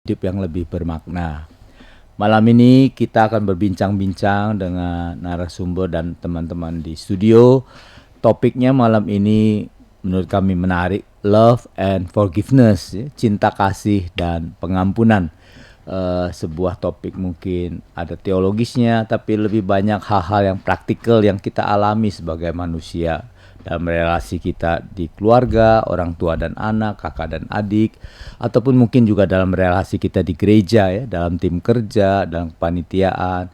hidup yang lebih bermakna. Malam ini kita akan berbincang-bincang dengan narasumber dan teman-teman di studio. Topiknya malam ini menurut kami menarik, love and forgiveness, cinta kasih dan pengampunan. Sebuah topik mungkin ada teologisnya, tapi lebih banyak hal-hal yang praktikal yang kita alami sebagai manusia dalam relasi kita di keluarga, orang tua dan anak, kakak dan adik, ataupun mungkin juga dalam relasi kita di gereja, ya, dalam tim kerja, dalam kepanitiaan.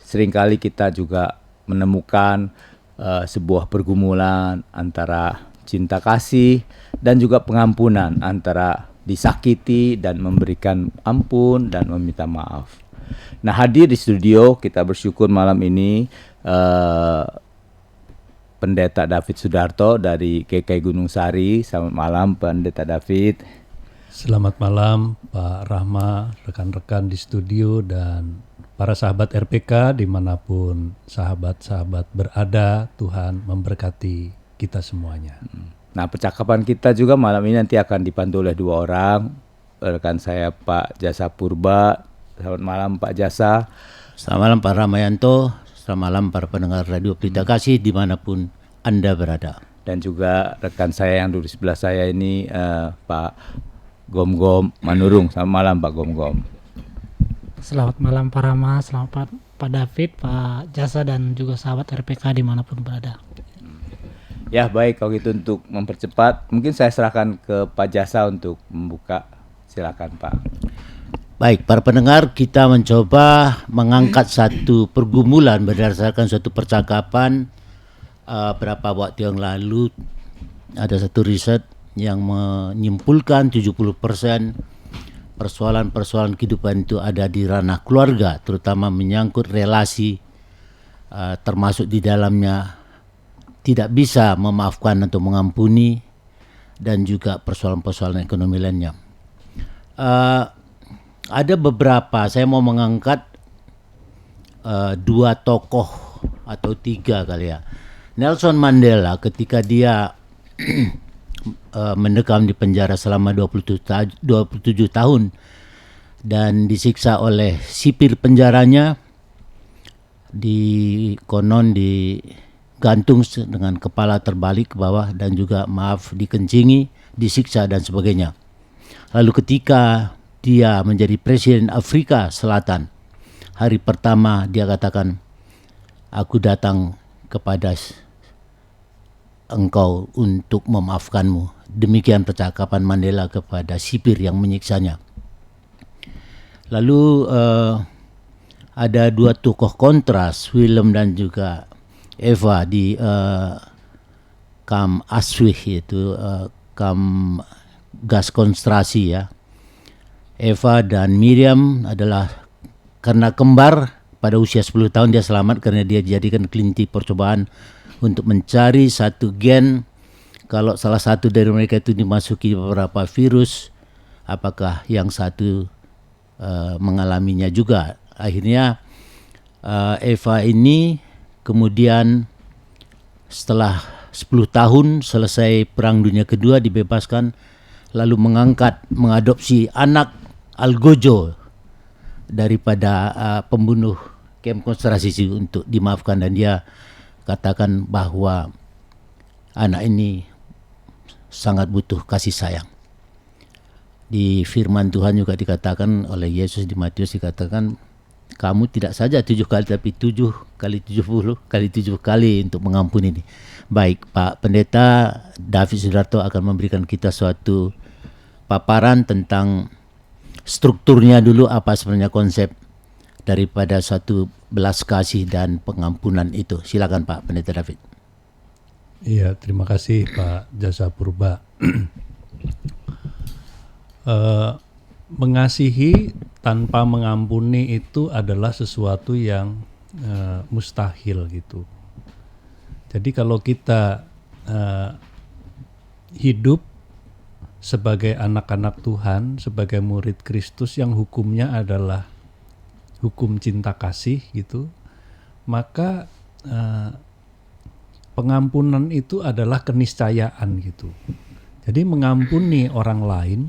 Seringkali kita juga menemukan sebuah pergumulan antara cinta kasih dan juga pengampunan, antara disakiti dan memberikan ampun dan meminta maaf. Nah, hadir di studio kita bersyukur malam ini Pendeta David Sudarto dari GKI Gunung Sari. Selamat malam Pendeta David. Selamat malam Pak Rahma, rekan-rekan di studio dan para sahabat RPK dimanapun sahabat-sahabat berada. Tuhan memberkati kita semuanya. Nah, percakapan kita juga malam ini nanti akan dipandu oleh dua orang. Rekan saya Pak Jasa Purba. Selamat malam Pak Jasa. Selamat malam Pak Ramayanto. Selamat malam para pendengar Radio Pelita Kasih dimanapun Anda berada. Dan juga rekan saya yang duduk di sebelah saya ini Pak Gom-Gom Manurung. Selamat malam Pak Gom-Gom. Selamat malam Pak Rama, selamat Pak David, Pak Jasa dan juga sahabat RPK dimanapun berada. Ya baik, kalau gitu untuk mempercepat mungkin saya serahkan ke Pak Jasa untuk membuka. Silakan Pak. Baik, para pendengar, kita mencoba mengangkat satu pergumulan berdasarkan suatu percakapan berapa waktu yang lalu. Ada satu riset yang menyimpulkan 70% persoalan-persoalan kehidupan itu ada di ranah keluarga, terutama menyangkut relasi, termasuk di dalamnya tidak bisa memaafkan atau mengampuni, dan juga persoalan-persoalan ekonomi lainnya. Ada beberapa, saya mau mengangkat dua tokoh atau tiga kali ya. Nelson Mandela ketika dia mendekam di penjara selama 27 tahun dan disiksa oleh sipir penjaranya, konon digantung dengan kepala terbalik ke bawah dan juga dikencingi, disiksa dan sebagainya. Lalu ketika dia menjadi presiden Afrika Selatan, hari pertama dia katakan, aku datang kepada engkau untuk memaafkanmu. Demikian percakapan Mandela kepada sipir yang menyiksanya. Lalu ada dua tokoh kontras, Willem dan juga Eva di kamp Auschwitz, yaitu kamp gas konsentrasi ya. Eva dan Miriam adalah karena kembar, pada usia 10 tahun dia selamat karena dia dijadikan kelinci percobaan untuk mencari satu gen. Kalau salah satu dari mereka itu dimasuki beberapa virus, apakah yang satu mengalaminya juga. Akhirnya Eva ini kemudian setelah 10 tahun selesai Perang Dunia Kedua dibebaskan, lalu mengadopsi anak Algojo daripada pembunuh kamp konsentrasi untuk dimaafkan, dan dia katakan bahwa anak ini sangat butuh kasih sayang. Di firman Tuhan juga dikatakan oleh Yesus di Matius, dikatakan kamu tidak saja 7 kali tapi 7 kali 70 kali 7 kali untuk mengampuni ini. Baik, Pak Pendeta David Sudarto akan memberikan kita suatu paparan tentang strukturnya dulu, apa sebenarnya konsep daripada suatu belas kasih dan pengampunan itu. Silakan Pak Pendeta David. Iya, terima kasih Pak Jasa Purba. Mengasihi tanpa mengampuni itu adalah sesuatu yang mustahil gitu. Jadi kalau kita hidup sebagai anak-anak Tuhan, sebagai murid Kristus yang hukumnya adalah hukum cinta kasih gitu, maka pengampunan itu adalah keniscayaan gitu. Jadi mengampuni orang lain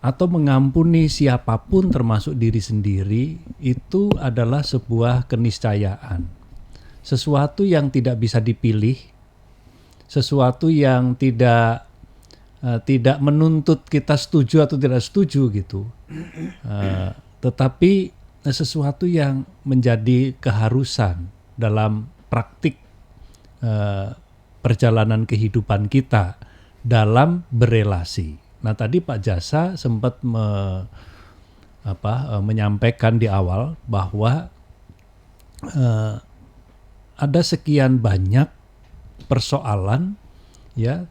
atau mengampuni siapapun termasuk diri sendiri itu adalah sebuah keniscayaan. Sesuatu yang tidak bisa dipilih, sesuatu yang tidak menuntut kita setuju atau tidak setuju gitu. Tetapi sesuatu yang menjadi keharusan dalam praktik perjalanan kehidupan kita dalam berelasi. Nah, tadi Pak Jasa sempat menyampaikan di awal bahwa ada sekian banyak persoalan, ya,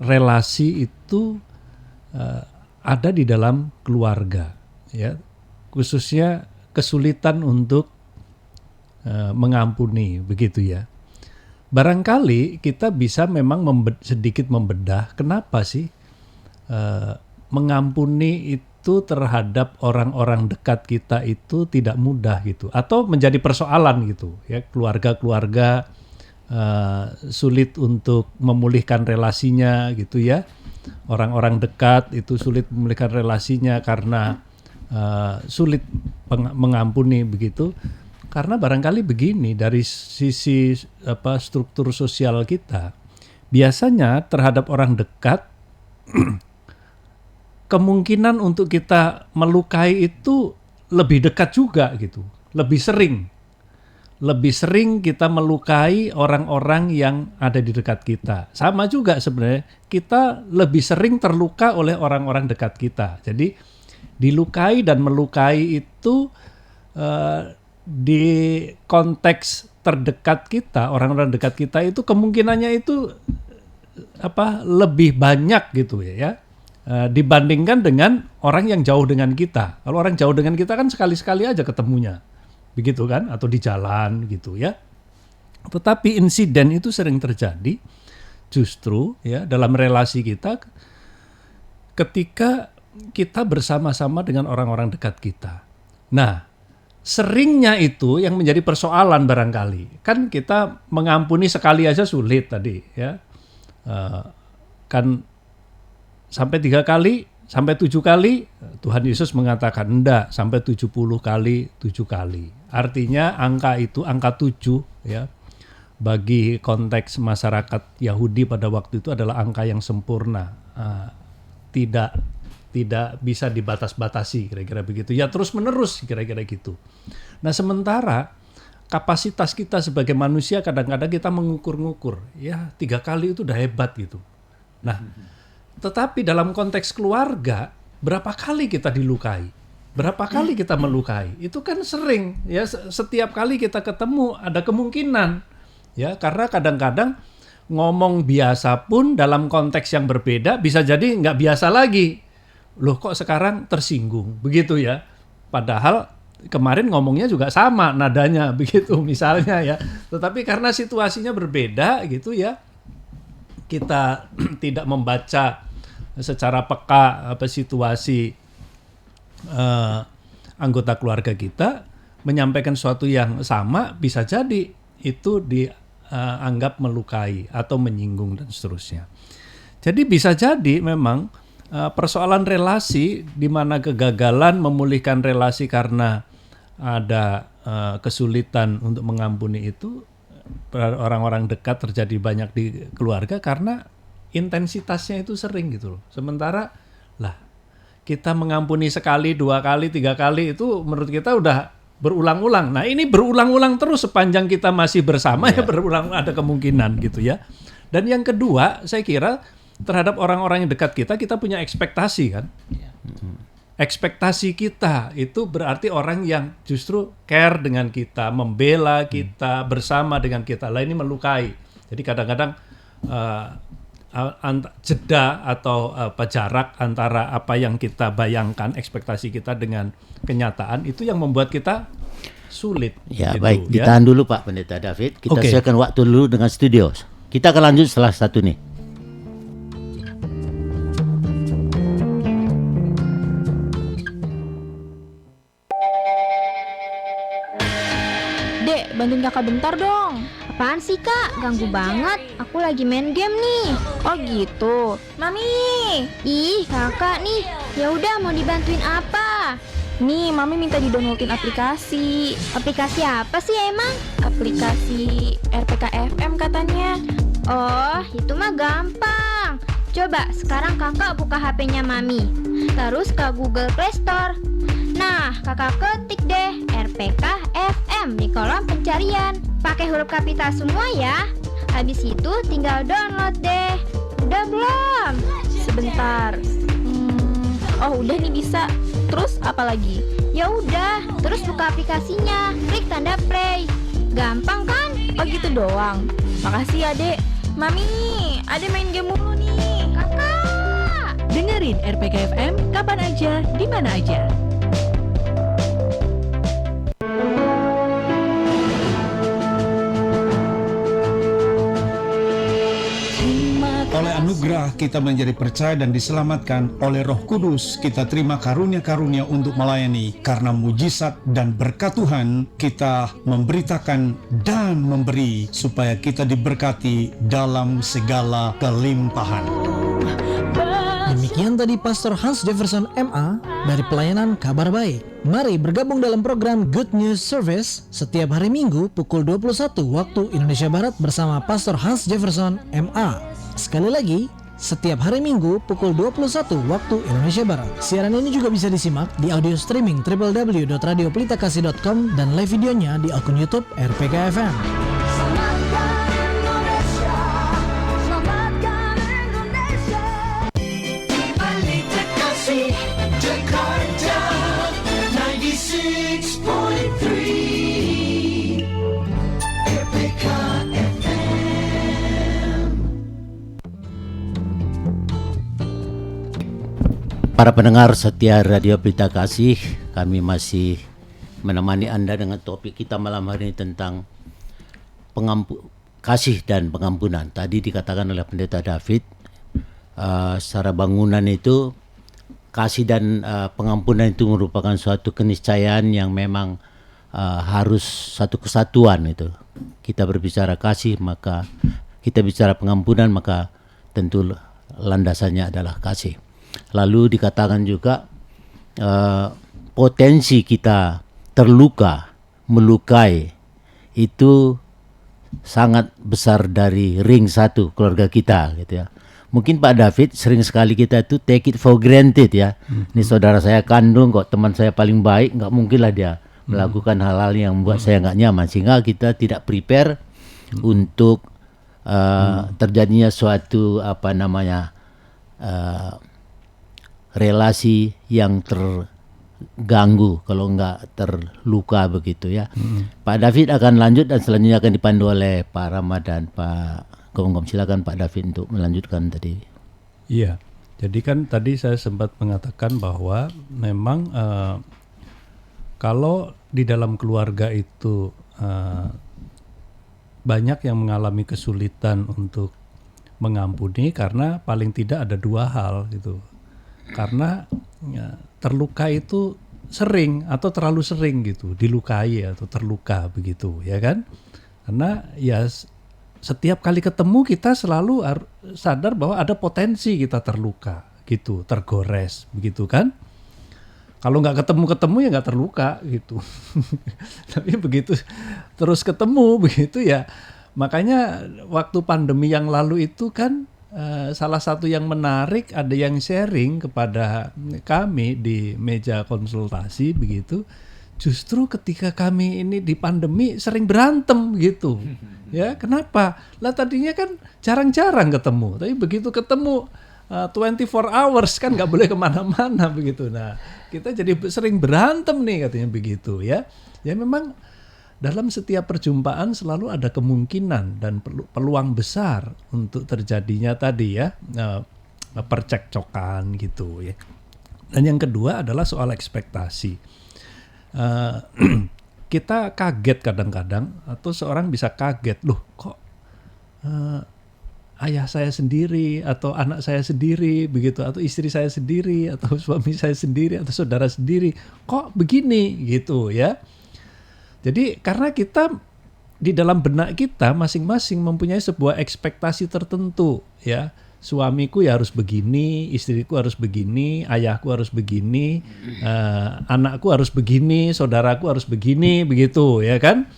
relasi itu ada di dalam keluarga, ya, khususnya kesulitan untuk mengampuni, begitu ya. Barangkali kita bisa memang sedikit membedah kenapa sih mengampuni itu terhadap orang-orang dekat kita itu tidak mudah gitu, atau menjadi persoalan gitu ya. Keluarga-keluarga sulit untuk memulihkan relasinya gitu ya. Orang-orang dekat itu sulit memulihkan relasinya karena sulit mengampuni begitu. Karena barangkali begini, dari sisi struktur sosial kita, biasanya terhadap orang dekat kemungkinan untuk kita melukai itu lebih dekat juga gitu, lebih sering kita melukai orang-orang yang ada di dekat kita. Sama juga sebenarnya kita lebih sering terluka oleh orang-orang dekat kita. Jadi dilukai dan melukai itu di konteks terdekat kita, orang-orang dekat kita itu kemungkinannya itu lebih banyak gitu ya, dibandingkan dengan orang yang jauh dengan kita. Kalau orang jauh dengan kita kan sekali-sekali aja ketemunya, begitu kan, atau di jalan gitu ya. Tetapi insiden itu sering terjadi justru ya dalam relasi kita ketika kita bersama-sama dengan orang-orang dekat kita. Nah, seringnya itu yang menjadi persoalan barangkali. Kan kita mengampuni sekali aja sulit tadi ya. Kan sampai 3 kali, sampai 7 kali, Tuhan Yesus mengatakan enggak, sampai 70 kali, 7 kali. Artinya angka 7 ya, bagi konteks masyarakat Yahudi pada waktu itu adalah angka yang sempurna. Tidak bisa dibatas-batasi, kira-kira begitu. Ya terus menerus, kira-kira gitu. Nah, sementara kapasitas kita sebagai manusia kadang-kadang kita mengukur-ngukur. Ya 3 kali itu udah hebat gitu. Nah, tetapi dalam konteks keluarga, berapa kali kita dilukai? Berapa kali kita melukai? Itu kan sering. Ya, setiap kali kita ketemu ada kemungkinan. Ya, karena kadang-kadang ngomong biasa pun dalam konteks yang berbeda bisa jadi nggak biasa lagi. Loh kok sekarang tersinggung, begitu ya. Padahal kemarin ngomongnya juga sama nadanya, begitu misalnya ya. Tetapi karena situasinya berbeda gitu ya, kita tidak membaca secara peka situasi anggota keluarga kita, menyampaikan sesuatu yang sama, bisa jadi itu dianggap melukai atau menyinggung dan seterusnya. Jadi bisa jadi memang persoalan relasi di mana kegagalan memulihkan relasi karena ada kesulitan untuk mengampuni itu orang-orang dekat terjadi banyak di keluarga karena intensitasnya itu sering gitu loh. Sementara lah kita mengampuni sekali, 2 kali, 3 kali itu menurut kita udah berulang-ulang. Nah, ini berulang-ulang terus sepanjang kita masih bersama ya berulang, ada kemungkinan gitu ya. Dan yang kedua, saya kira terhadap orang-orang yang dekat kita punya ekspektasi kan. Ekspektasi kita itu berarti orang yang justru care dengan kita, membela kita, bersama dengan kita. Lah ini melukai. Jadi kadang-kadang jeda atau jarak antara apa yang kita bayangkan, ekspektasi kita dengan kenyataan itu yang membuat kita sulit. Ya gitu, baik, ya. ditahan dulu Pak Pendeta David. Kita Oke. siapkan waktu dulu dengan studio. Kita akan lanjut setelah satu nih. Dek, bantuin kakak bentar dong. Apaan sih kak? Ganggu banget. Aku lagi main game nih. Oh gitu. Mami. Ih kakak nih. Ya udah mau dibantuin apa? Nih, Mami minta di-downloadin aplikasi. Aplikasi apa sih emang? Aplikasi RPK FM katanya. Oh itu mah gampang. Coba sekarang kakak buka HP-nya Mami. Terus ke Google Play Store. Nah kakak ketik deh RPK FM di kolom pencarian. Pakai huruf kapital semua ya. Habis itu tinggal download deh. Udah belum? Sebentar. Oh udah nih bisa. Terus apa lagi? Ya udah, terus buka aplikasinya, klik tanda play. Gampang kan? Oh gitu doang. Makasih ya dek. Mami, Ade main game mulu nih. Kakak. Dengerin RPK FM kapan aja, di mana aja. Oleh anugerah kita menjadi percaya dan diselamatkan. Oleh Roh Kudus kita terima karunia-karunia untuk melayani. Karena mujizat dan berkat Tuhan kita memberitakan dan memberi supaya kita diberkati dalam segala kelimpahan. Demikian tadi Pastor Hans Jefferson MA dari pelayanan Kabar Baik. Mari bergabung dalam program Good News Service setiap hari Minggu pukul 21 waktu Indonesia Barat bersama Pastor Hans Jefferson MA. Sekali lagi, setiap hari Minggu pukul 21 waktu Indonesia Barat. Siaran ini juga bisa disimak di audio streaming www.radiopelitakasih.com dan live videonya di akun YouTube RPK FM. Para pendengar setia Radio Pelita Kasih, kami masih menemani Anda dengan topik kita malam hari ini tentang kasih dan pengampunan. Tadi dikatakan oleh Pendeta David, secara bangunan itu kasih dan pengampunan itu merupakan suatu keniscayaan yang memang harus satu kesatuan itu. Kita berbicara kasih, maka kita bicara pengampunan, maka tentu landasannya adalah kasih. Lalu dikatakan juga potensi kita terluka, melukai itu sangat besar dari ring satu keluarga kita gitu ya. Mungkin Pak David sering sekali kita itu take it for granted ya. Ini saudara saya kandung kok, teman saya paling baik, nggak mungkin lah dia melakukan hal-hal yang membuat saya nggak nyaman, sehingga kita tidak prepare untuk terjadinya suatu relasi yang terganggu kalau enggak terluka begitu ya. Pak David akan lanjut dan selanjutnya akan dipandu oleh Pak Rama dan Pak Gom. Silakan Pak David untuk melanjutkan tadi. Iya, jadi kan tadi saya sempat mengatakan bahwa memang kalau di dalam keluarga itu banyak yang mengalami kesulitan untuk mengampuni karena paling tidak ada dua hal gitu. Karena ya, terluka itu sering atau terlalu sering gitu, dilukai atau terluka begitu ya kan. Karena ya setiap kali ketemu kita selalu sadar bahwa ada potensi kita terluka gitu, tergores begitu kan. Kalau nggak ketemu ya nggak terluka gitu. Tapi begitu terus ketemu begitu ya. Makanya waktu pandemi yang lalu itu kan salah satu yang menarik, ada yang sharing kepada kami di meja konsultasi begitu. Justru ketika kami ini di pandemi sering berantem gitu. Ya, kenapa? Lah tadinya kan jarang-jarang ketemu, tapi begitu ketemu 24 hours kan nggak boleh kemana-mana begitu. Nah, kita jadi sering berantem nih katanya begitu ya. Ya memang dalam setiap perjumpaan selalu ada kemungkinan dan peluang besar untuk terjadinya tadi ya percekcokan gitu ya. Dan yang kedua adalah soal ekspektasi. Kita kaget kadang-kadang, atau seorang bisa kaget, loh kok ayah saya sendiri atau anak saya sendiri begitu, atau istri saya sendiri atau suami saya sendiri atau saudara sendiri kok begini gitu ya. Jadi karena kita di dalam benak kita masing-masing mempunyai sebuah ekspektasi tertentu, ya. Suamiku ya harus begini, istriku harus begini, ayahku harus begini, anakku harus begini, saudaraku harus begini, begitu, ya kan?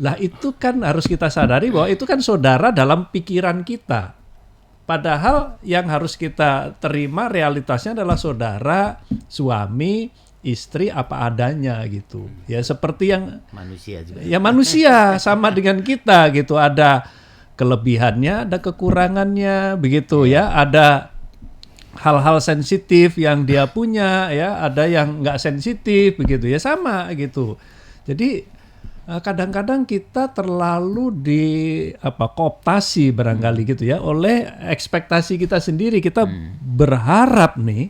Lah itu kan harus kita sadari bahwa itu kan saudara dalam pikiran kita. Padahal yang harus kita terima realitasnya adalah saudara, suami, istri apa adanya gitu. Ya seperti yang Manusia juga. ya manusia sama dengan kita gitu, ada kelebihannya, ada kekurangannya, begitu ya. Ada hal-hal sensitif yang dia punya, ya. Ada yang nggak sensitif, begitu ya, sama gitu. Jadi kadang-kadang kita terlalu kooptasi barangkali gitu ya oleh ekspektasi kita sendiri. Kita berharap nih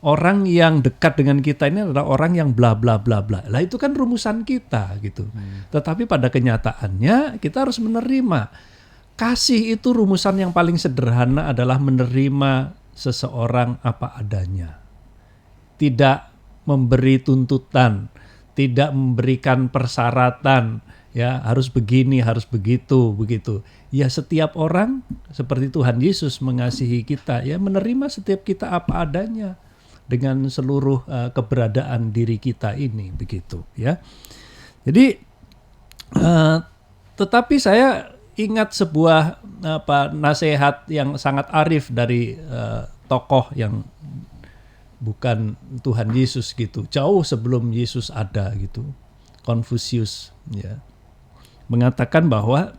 orang yang dekat dengan kita ini adalah orang yang bla bla bla bla. Lah itu kan rumusan kita gitu. Tetapi pada kenyataannya kita harus menerima. Kasih itu rumusan yang paling sederhana adalah menerima seseorang apa adanya. Tidak memberi tuntutan, tidak memberikan persyaratan, ya harus begini, harus begitu. Ya setiap orang seperti Tuhan Yesus mengasihi kita, ya menerima setiap kita apa adanya dengan seluruh keberadaan diri kita ini, begitu ya. Jadi tetapi saya ingat sebuah nasihat yang sangat arif dari tokoh yang bukan Tuhan Yesus gitu, jauh sebelum Yesus ada gitu. Konfusius ya mengatakan bahwa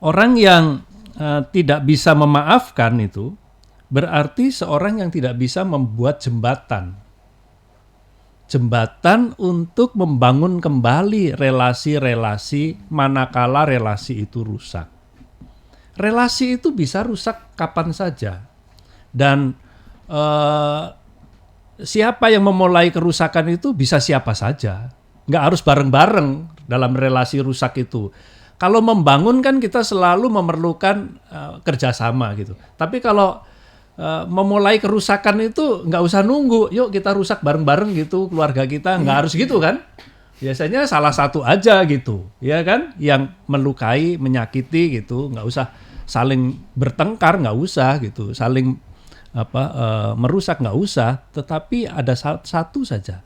orang yang tidak bisa memaafkan itu berarti seorang yang tidak bisa membuat jembatan untuk membangun kembali relasi-relasi manakala relasi itu rusak. Relasi itu bisa rusak kapan saja. Dan siapa yang memulai kerusakan itu bisa siapa saja. Nggak harus bareng-bareng dalam relasi rusak itu. Kalau membangun kan kita selalu memerlukan kerjasama gitu. Tapi kalau memulai kerusakan itu nggak usah nunggu, yuk kita rusak bareng-bareng gitu keluarga kita, nggak harus gitu kan? Biasanya salah satu aja gitu, ya kan? Yang melukai, menyakiti gitu, nggak usah saling bertengkar, nggak usah gitu, saling merusak nggak usah, tetapi ada satu saja.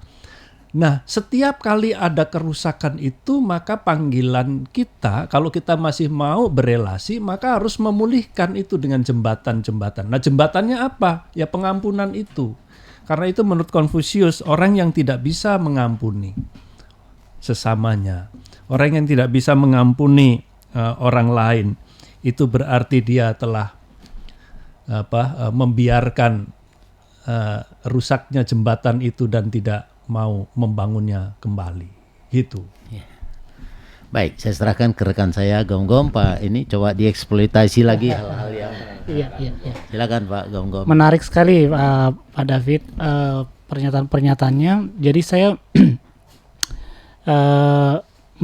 Nah, setiap kali ada kerusakan itu, maka panggilan kita, kalau kita masih mau berelasi, maka harus memulihkan itu dengan jembatan-jembatan. Nah, jembatannya apa? Ya pengampunan itu. Karena itu menurut Konfusius, orang yang tidak bisa mengampuni sesamanya, orang yang tidak bisa mengampuni orang lain, itu berarti dia telah membiarkan rusaknya jembatan itu dan tidak mau membangunnya kembali gitu. Ya. Baik, saya serahkan ke rekan saya Gom-Gom, Pak. Ini coba dieksploitasi lagi hal-hal yang. Iya. Silakan Pak Gom-Gom. Menarik sekali Pak David pernyataan-pernyataannya. Jadi saya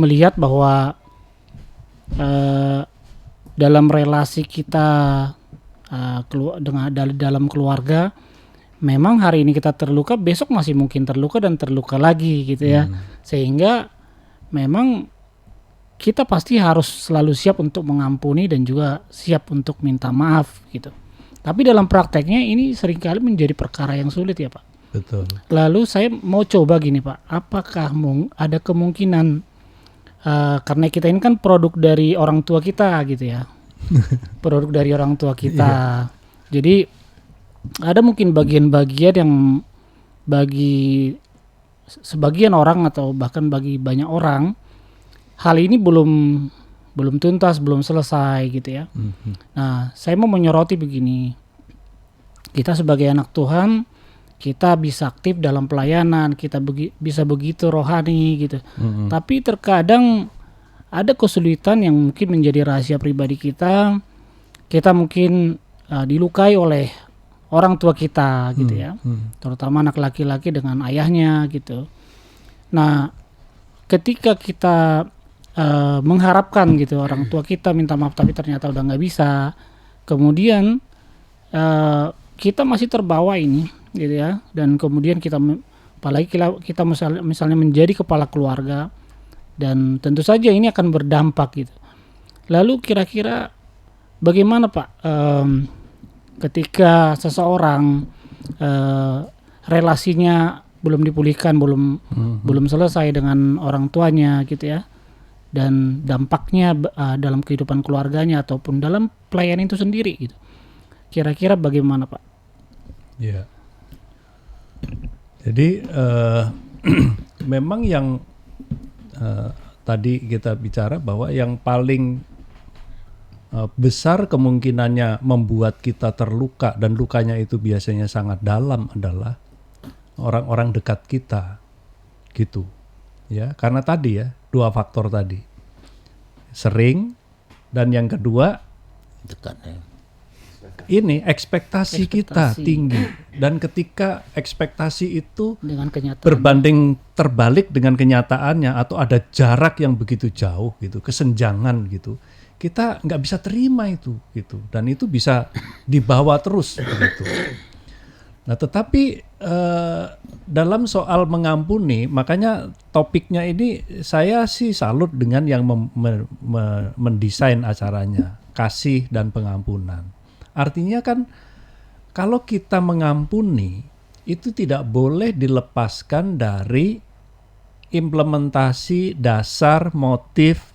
melihat bahwa dalam relasi kita dalam keluarga, memang hari ini kita terluka, besok masih mungkin terluka dan terluka lagi gitu ya. Sehingga memang kita pasti harus selalu siap untuk mengampuni dan juga siap untuk minta maaf gitu. Tapi dalam prakteknya ini seringkali menjadi perkara yang sulit ya Pak. Betul. Lalu saya mau coba gini Pak, apakah ada kemungkinan karena kita ini kan produk dari orang tua kita gitu ya. Produk dari orang tua kita. Jadi ada mungkin bagian-bagian yang bagi sebagian orang atau bahkan bagi banyak orang hal ini belum tuntas, belum selesai gitu ya. Nah, saya mau menyoroti begini. Kita sebagai anak Tuhan, kita bisa aktif dalam pelayanan, kita bisa begitu rohani gitu. Tapi terkadang ada kesulitan yang mungkin menjadi rahasia pribadi kita. Kita mungkin dilukai oleh orang tua kita gitu ya, terutama anak laki-laki dengan ayahnya gitu. Nah, ketika kita mengharapkan gitu orang tua kita minta maaf tapi ternyata udah nggak bisa, kemudian kita masih terbawa ini gitu ya, dan kemudian apalagi kita misalnya menjadi kepala keluarga dan tentu saja ini akan berdampak gitu. Lalu kira-kira bagaimana Pak ketika seseorang relasinya belum dipulihkan, belum selesai dengan orang tuanya gitu ya, dan dampaknya dalam kehidupan keluarganya ataupun dalam pelayanan itu sendiri gitu. Kira-kira bagaimana Pak? Ya. Jadi memang yang tadi kita bicara bahwa yang paling besar kemungkinannya membuat kita terluka dan lukanya itu biasanya sangat dalam adalah orang-orang dekat kita gitu. Ya, karena tadi ya, 2 faktor tadi. Sering, dan yang kedua Dekat ya. ini ekspektasi kita tinggi, dan ketika ekspektasi itu Dengan kenyataan berbanding terbalik dengan kenyataannya atau ada jarak yang begitu jauh gitu, kesenjangan gitu, kita nggak bisa terima itu gitu, dan itu bisa dibawa terus begitu. Nah, tetapi dalam soal mengampuni, makanya topiknya ini saya sih salut dengan yang mendesain acaranya, kasih dan pengampunan. Artinya kan kalau kita mengampuni itu tidak boleh dilepaskan dari implementasi dasar motif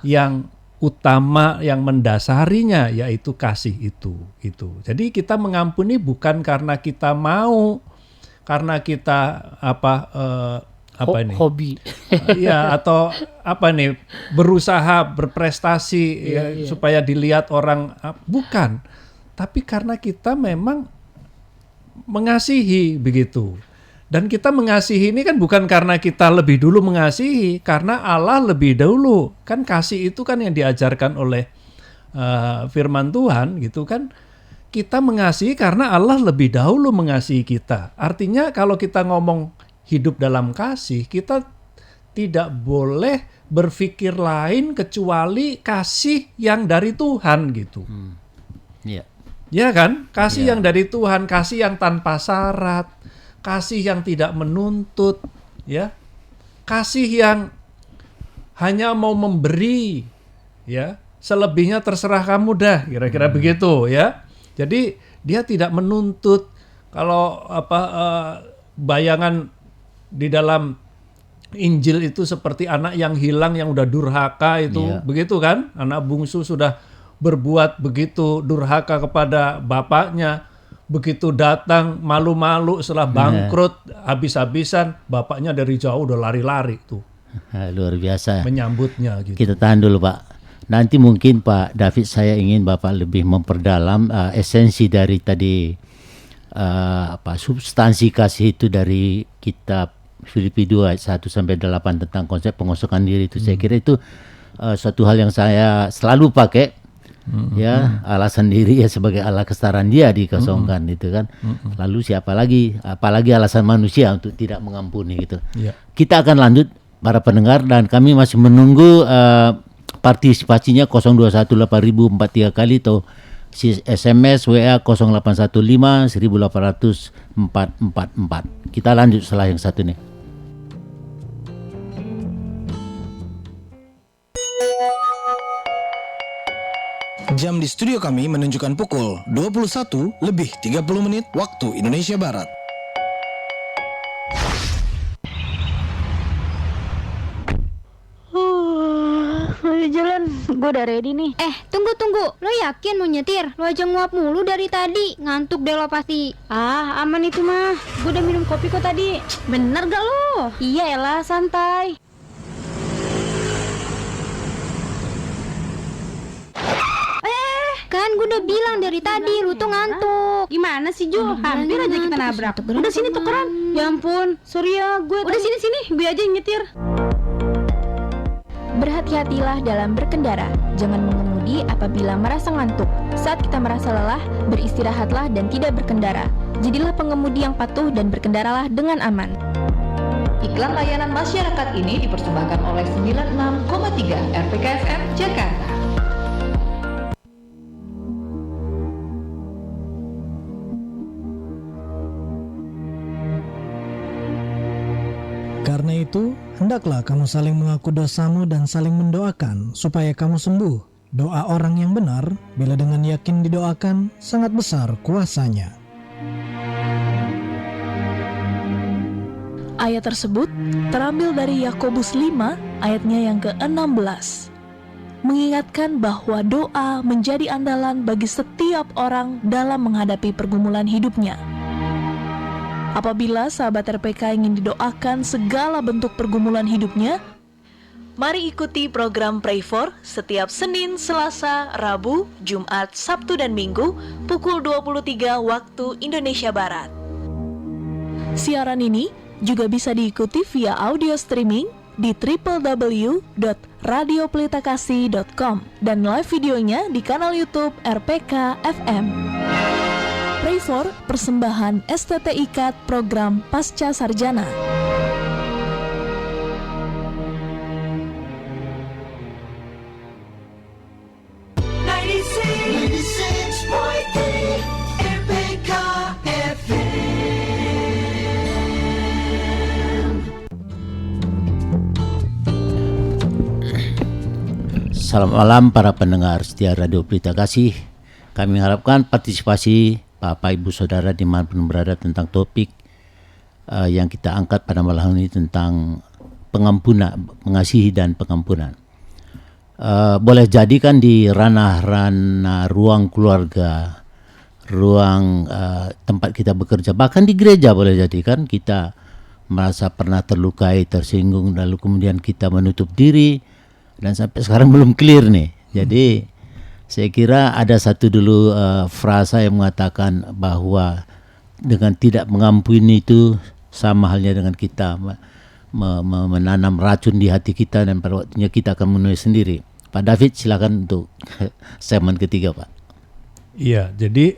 yang utama yang mendasarinya, yaitu kasih itu. Jadi kita mengampuni bukan karena kita mau, karena kita hobi ya, atau berusaha berprestasi supaya dilihat orang, bukan, tapi karena kita memang mengasihi begitu. Dan kita mengasihi ini kan bukan karena kita lebih dulu mengasihi, karena Allah lebih dahulu. Kan kasih itu kan yang diajarkan oleh firman Tuhan gitu kan. Kita mengasihi karena Allah lebih dahulu mengasihi kita. Artinya kalau kita ngomong hidup dalam kasih, kita tidak boleh berpikir lain kecuali kasih yang dari Tuhan gitu. Iya. Ya kan? Kasih yang dari Tuhan, kasih yang tanpa syarat, kasih yang tidak menuntut, ya, kasih yang hanya mau memberi, ya, selebihnya terserah kamu dah, kira-kira begitu, ya. Jadi dia tidak menuntut. Kalau bayangan di dalam Injil itu seperti anak yang hilang yang udah durhaka itu, begitu kan? Anak bungsu sudah berbuat begitu durhaka kepada bapaknya. Begitu datang malu-malu setelah bangkrut habis-habisan, bapaknya dari jauh udah lari-lari tuh. Luar biasa. Menyambutnya gitu. Kita tahan dulu Pak. Nanti mungkin Pak David, saya ingin Bapak lebih memperdalam esensi dari tadi substansi kasih itu dari kitab Filipi 2 ayat 1 sampai 8 tentang konsep pengosokan diri itu. Saya kira itu suatu hal yang saya selalu pakai. Ya, alasan diri ya sebagai Allah kesetaraan dia dikosongkan itu kan. Lalu siapa lagi, apalagi alasan manusia untuk tidak mengampuni gitu. Kita akan lanjut para pendengar, dan kami masih menunggu partisipasinya 0218.043 kali atau SMS WA 0815 1800 444. Kita lanjut setelah yang satu nih. Jam di studio kami menunjukkan pukul 21:30 waktu Indonesia Barat. Jalan, gue udah ready nih. Tunggu. Lo yakin mau nyetir? Lo aja nguap mulu dari tadi. Ngantuk deh lo pasti. Aman itu mah. Gue udah minum kopi kok tadi. Bener gak lo? Iya elah, santai. Kan gue udah bilang dari tadi lu tuh ngantuk. Gimana sih Jo? Hampir aja kita nabrak. Udah sini tukeran. Ya ampun, sorry ya gue. Udah sini, gue aja yang nyetir. Berhati-hatilah dalam berkendara. Jangan mengemudi apabila merasa ngantuk. Saat kita merasa lelah, beristirahatlah dan tidak berkendara. Jadilah pengemudi yang patuh dan berkendaralah dengan aman. Iklan layanan masyarakat ini dipersembahkan oleh 96,3 RPK FM Jakarta. Karena itu, hendaklah kamu saling mengaku dosamu dan saling mendoakan supaya kamu sembuh. Doa orang yang benar, bila dengan yakin didoakan, sangat besar kuasanya. Ayat tersebut terambil dari Yakobus 5 ayatnya yang ke-16. Mengingatkan bahwa doa menjadi andalan bagi setiap orang dalam menghadapi pergumulan hidupnya. Apabila sahabat RPK ingin didoakan segala bentuk pergumulan hidupnya, mari ikuti program Pray For setiap Senin, Selasa, Rabu, Jumat, Sabtu, dan Minggu pukul 23 waktu Indonesia Barat. Siaran ini juga bisa diikuti via audio streaming di www.radiopelitakasih.com dan live videonya di kanal YouTube RPK FM. Pray For, persembahan STT IKAT program Pasca Sarjana. Selamat malam para pendengar setia Radio Pelita Kasih. Kami harapkan partisipasi Bapak Ibu Saudara dimanapun berada tentang topik yang kita angkat pada malam ini tentang pengampunan, mengasihi dan pengampunan. Boleh jadikan di ranah-ranah ruang keluarga, ruang tempat kita bekerja, bahkan di gereja boleh jadikan kita merasa pernah terlukai, tersinggung, lalu kemudian kita menutup diri dan sampai sekarang belum clear nih. Jadi saya kira ada satu dulu frasa yang mengatakan bahwa dengan tidak mengampuni itu sama halnya dengan kita menanam racun di hati kita dan pada waktunya kita akan menulis sendiri. Pak David, silakan untuk segmen ketiga, Pak. Iya, jadi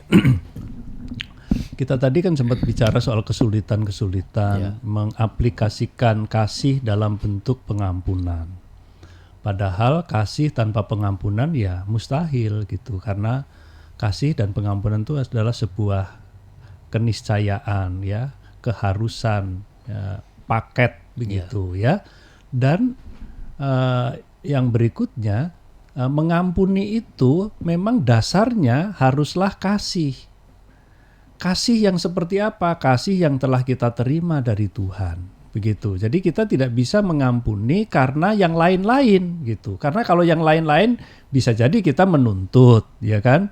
kita tadi kan sempat bicara soal kesulitan-kesulitan mengaplikasikan kasih dalam bentuk pengampunan. Padahal kasih tanpa pengampunan ya mustahil gitu, karena kasih dan pengampunan itu adalah sebuah keniscayaan ya, keharusan ya, paket begitu ya. Dan yang berikutnya mengampuni itu memang dasarnya haruslah kasih. Kasih yang seperti apa? Kasih yang telah kita terima dari Tuhan. Begitu. Jadi kita tidak bisa mengampuni karena yang lain-lain gitu. Karena kalau yang lain-lain bisa jadi kita menuntut, ya kan?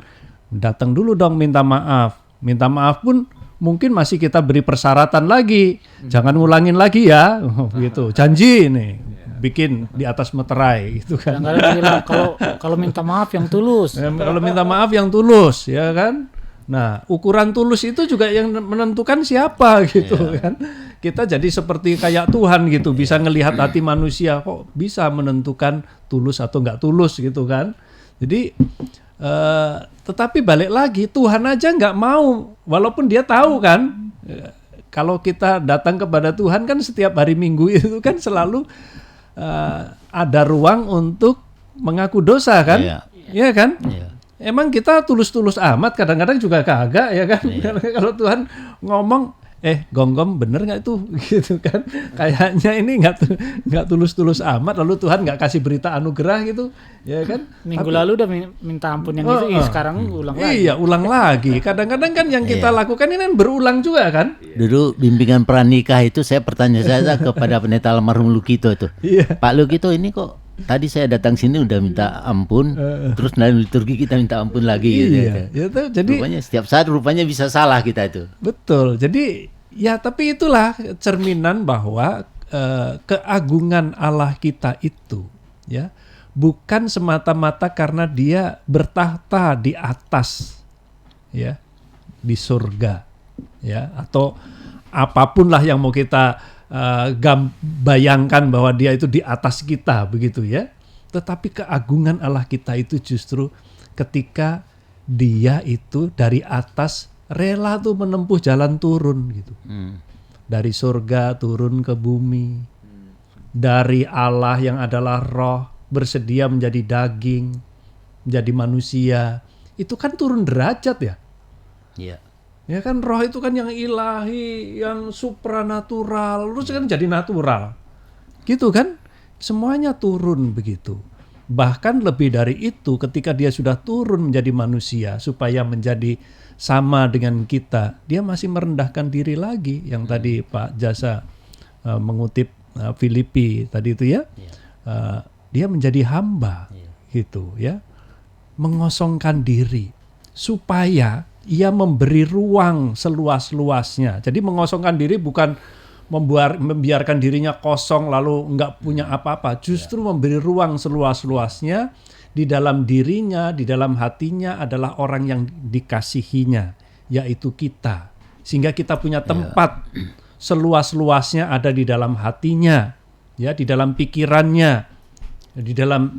Datang dulu dong minta maaf. Minta maaf pun mungkin masih kita beri persyaratan lagi. Jangan ngulangin lagi ya. Gitu. Janji nih. Bikin di atas meterai gitu kan. Bilang kalau minta maaf yang tulus. Kalau minta maaf yang tulus, ya kan? Nah, ukuran tulus itu juga yang menentukan siapa gitu kan. Kita jadi seperti kayak Tuhan gitu, bisa ngelihat hati manusia, kok bisa menentukan tulus atau enggak tulus gitu kan. Jadi tetapi balik lagi, Tuhan aja enggak mau, walaupun dia tahu kan. Kalau kita datang kepada Tuhan kan setiap hari Minggu itu kan selalu ada ruang untuk mengaku dosa kan. Iya kan? Emang kita tulus-tulus amat, kadang-kadang juga kagak ya kan. Kalau Tuhan ngomong, gonggom bener nggak itu gitu kan? Kayaknya ini nggak tulus-tulus amat, lalu Tuhan nggak kasih berita anugerah gitu, ya kan? Minggu lalu udah minta ampun yang itu, sekarang ulang lagi. Iya, ulang lagi. Kadang-kadang kan yang kita lakukan ini kan berulang juga kan? Dulu bimbingan pranikah itu saya saya kepada pendeta almarhum Lukito itu. Pak Lukito, ini kok tadi saya datang sini udah minta ampun, terus dalam liturgi kita minta ampun lagi gitu. Jadi rupanya setiap saat rupanya bisa salah kita itu. Betul. Jadi ya tapi itulah cerminan bahwa keagungan Allah kita itu ya bukan semata-mata karena dia bertahta di atas ya di surga ya, atau apapun lah yang mau kita bayangkan bahwa dia itu di atas kita begitu ya. Tetapi keagungan Allah kita itu justru ketika dia itu dari atas rela tuh menempuh jalan turun gitu. Dari surga turun ke bumi. Dari Allah yang adalah roh bersedia menjadi daging, menjadi manusia. Itu kan turun derajat ya. Iya. Ya kan, roh itu kan yang ilahi, yang supranatural, terus kan jadi natural. Gitu kan? Semuanya turun begitu. Bahkan lebih dari itu, ketika dia sudah turun menjadi manusia supaya menjadi sama dengan kita, dia masih merendahkan diri lagi. Yang tadi Pak Jasa mengutip Filipi tadi itu ya. Dia menjadi hamba gitu ya. Mengosongkan diri supaya ia memberi ruang seluas-luasnya. Jadi mengosongkan diri bukan membiarkan dirinya kosong lalu nggak punya apa-apa. Justru memberi ruang seluas-luasnya. Di dalam dirinya, di dalam hatinya adalah orang yang dikasihinya, yaitu kita. Sehingga kita punya tempat seluas-luasnya ada di dalam hatinya, ya, di dalam pikirannya, di dalam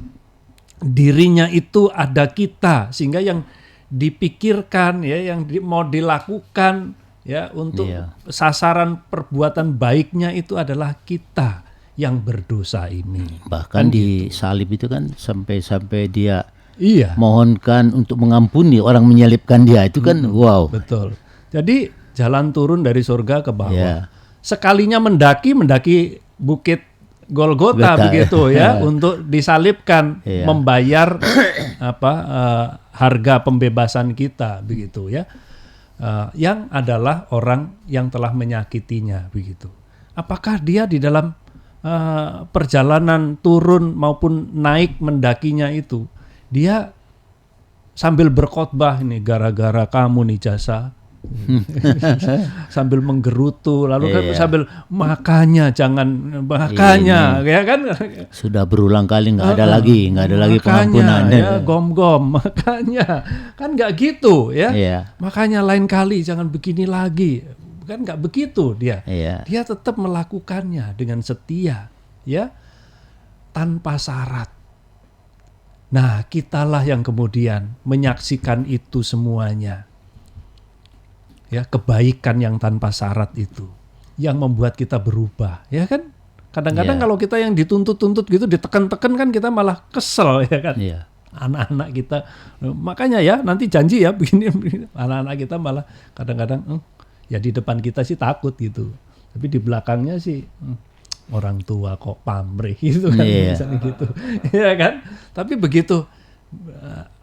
dirinya itu ada kita. Sehingga yang dipikirkan, ya, yang mau dilakukan, ya, untuk sasaran perbuatan baiknya itu adalah kita yang berdosa ini. Bahkan kan di salib itu kan sampai dia Iya. mohonkan untuk mengampuni orang menyalibkan dia, itu kan wow. Betul. Jadi jalan turun dari surga ke bawah. Ya. Sekalinya mendaki bukit Golgota begitu ya untuk disalibkan, membayar harga pembebasan kita begitu ya. Yang adalah orang yang telah menyakitinya begitu. Apakah dia di dalam perjalanan turun maupun naik mendakinya itu dia sambil berkhotbah ini gara-gara kamu nih Jasa sambil menggerutu lalu kan sambil makanya ya kan sudah berulang kali nggak ada lagi pengampunan ya, gom-gom makanya kan nggak gitu ya makanya lain kali jangan begini lagi. Kan nggak begitu dia. Dia tetap melakukannya dengan setia, ya, tanpa syarat. Nah, kitalah yang kemudian menyaksikan itu semuanya, ya, kebaikan yang tanpa syarat itu, yang membuat kita berubah, ya kan? Kadang-kadang kalau kita yang dituntut-tuntut gitu, ditekan-tekan kan kita malah kesel, ya kan? Anak-anak kita, makanya ya nanti janji ya begini, anak-anak kita malah kadang-kadang ya di depan kita sih takut gitu, tapi di belakangnya sih orang tua kok pamrih gitu kan, misalnya gitu, ya kan? Tapi begitu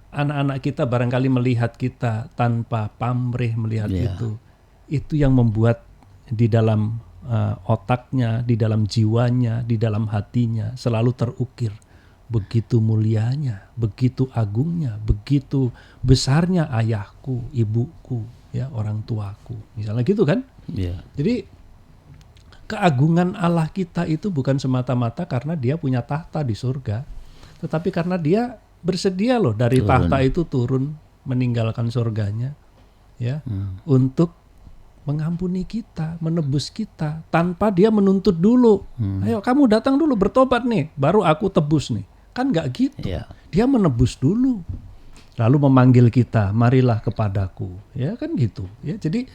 anak-anak kita barangkali melihat kita tanpa pamrih melihat itu yang membuat di dalam otaknya, di dalam jiwanya, di dalam hatinya selalu terukir begitu mulianya, begitu agungnya, begitu besarnya ayahku, ibuku, ya, orang tuaku, misalnya gitu kan? Jadi keagungan Allah kita itu bukan semata-mata karena dia punya tahta di surga, tetapi karena dia bersedia loh dari tahta itu turun meninggalkan surganya, ya, untuk mengampuni kita, menebus kita tanpa dia menuntut dulu. Ayo kamu datang dulu bertobat nih, baru aku tebus nih. Kan nggak gitu. Dia menebus dulu. Lalu memanggil kita, marilah kepadaku, ya kan gitu, ya. Jadi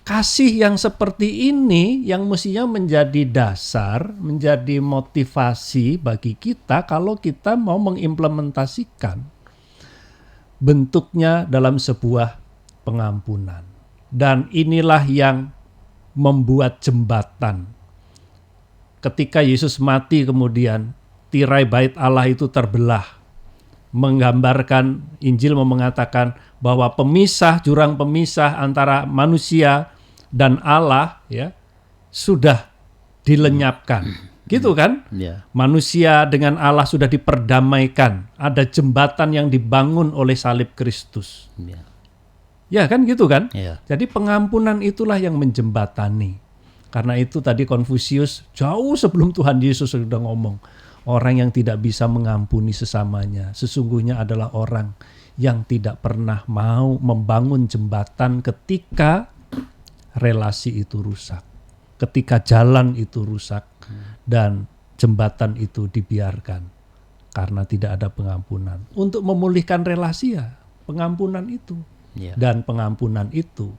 kasih yang seperti ini yang mestinya menjadi dasar, menjadi motivasi bagi kita kalau kita mau mengimplementasikan bentuknya dalam sebuah pengampunan. Dan inilah yang membuat jembatan. Ketika Yesus mati kemudian tirai bait Allah itu terbelah. Menggambarkan, Injil mengatakan bahwa jurang pemisah antara manusia dan Allah, ya, sudah dilenyapkan. Gitu kan? Manusia dengan Allah sudah diperdamaikan. Ada jembatan yang dibangun oleh salib Kristus. Ya kan gitu kan? Jadi pengampunan itulah yang menjembatani. Karena itu tadi Konfusius jauh sebelum Tuhan Yesus sudah ngomong, orang yang tidak bisa mengampuni sesamanya sesungguhnya adalah orang yang tidak pernah mau membangun jembatan ketika relasi itu rusak, ketika jalan itu rusak dan jembatan itu dibiarkan karena tidak ada pengampunan. Untuk memulihkan relasi ya pengampunan itu. Dan pengampunan itu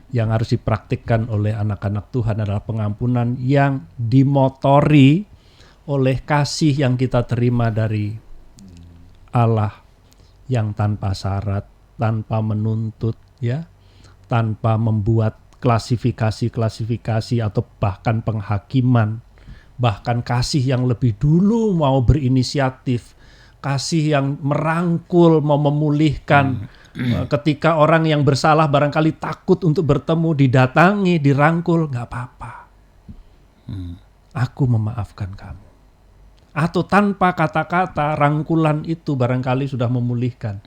yang harus dipraktikkan oleh anak-anak Tuhan adalah pengampunan yang dimotori oleh kasih yang kita terima dari Allah yang tanpa syarat, tanpa menuntut, ya, tanpa membuat klasifikasi atau bahkan penghakiman, bahkan kasih yang lebih dulu mau berinisiatif, kasih yang merangkul, mau memulihkan. Ketika orang yang bersalah barangkali takut untuk bertemu, didatangi, dirangkul, nggak apa-apa. Aku memaafkan kamu. Atau tanpa kata-kata, rangkulan itu barangkali sudah memulihkan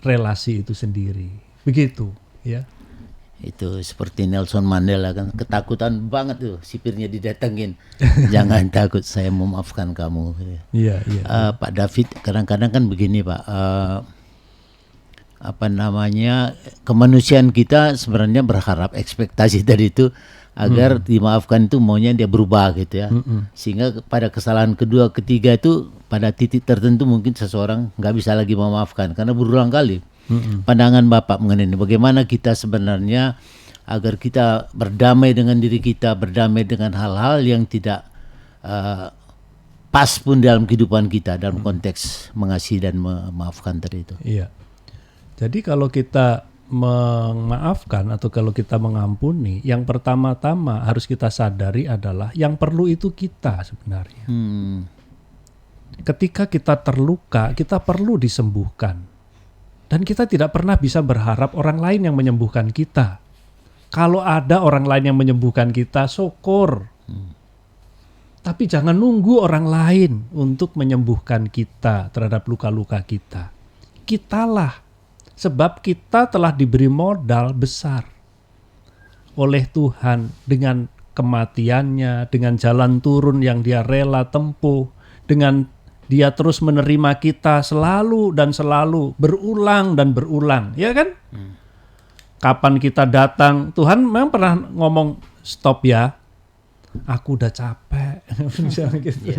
relasi itu sendiri. Begitu, ya. Itu seperti Nelson Mandela kan, ketakutan banget tuh sipirnya didatengin. Jangan takut, saya memaafkan kamu. Iya. Pak David, kadang-kadang kan begini Pak, kemanusiaan kita sebenarnya berharap ekspektasi tadi itu agar dimaafkan itu maunya dia berubah gitu ya. Sehingga pada kesalahan kedua, ketiga itu pada titik tertentu mungkin seseorang nggak bisa lagi memaafkan karena berulang kali. Pandangan Bapak mengenai ini, bagaimana kita sebenarnya agar kita berdamai dengan diri kita, berdamai dengan hal-hal yang tidak pas pun dalam kehidupan kita dalam konteks mengasihi dan memaafkan tadi itu. Iya. Jadi kalau kita memaafkan atau kalau kita mengampuni, yang pertama-tama harus kita sadari adalah yang perlu itu kita sebenarnya. Ketika kita terluka, kita perlu disembuhkan. Dan kita tidak pernah bisa berharap orang lain yang menyembuhkan kita. Kalau ada orang lain yang menyembuhkan kita, syukur. Tapi jangan nunggu orang lain untuk menyembuhkan kita terhadap luka-luka kita. Kitalah. Sebab kita telah diberi modal besar oleh Tuhan dengan kematiannya, dengan jalan turun yang dia rela tempuh, dengan dia terus menerima kita selalu dan selalu, berulang dan berulang, ya kan? Kapan kita datang, Tuhan memang pernah ngomong stop ya, aku udah capek, gitu.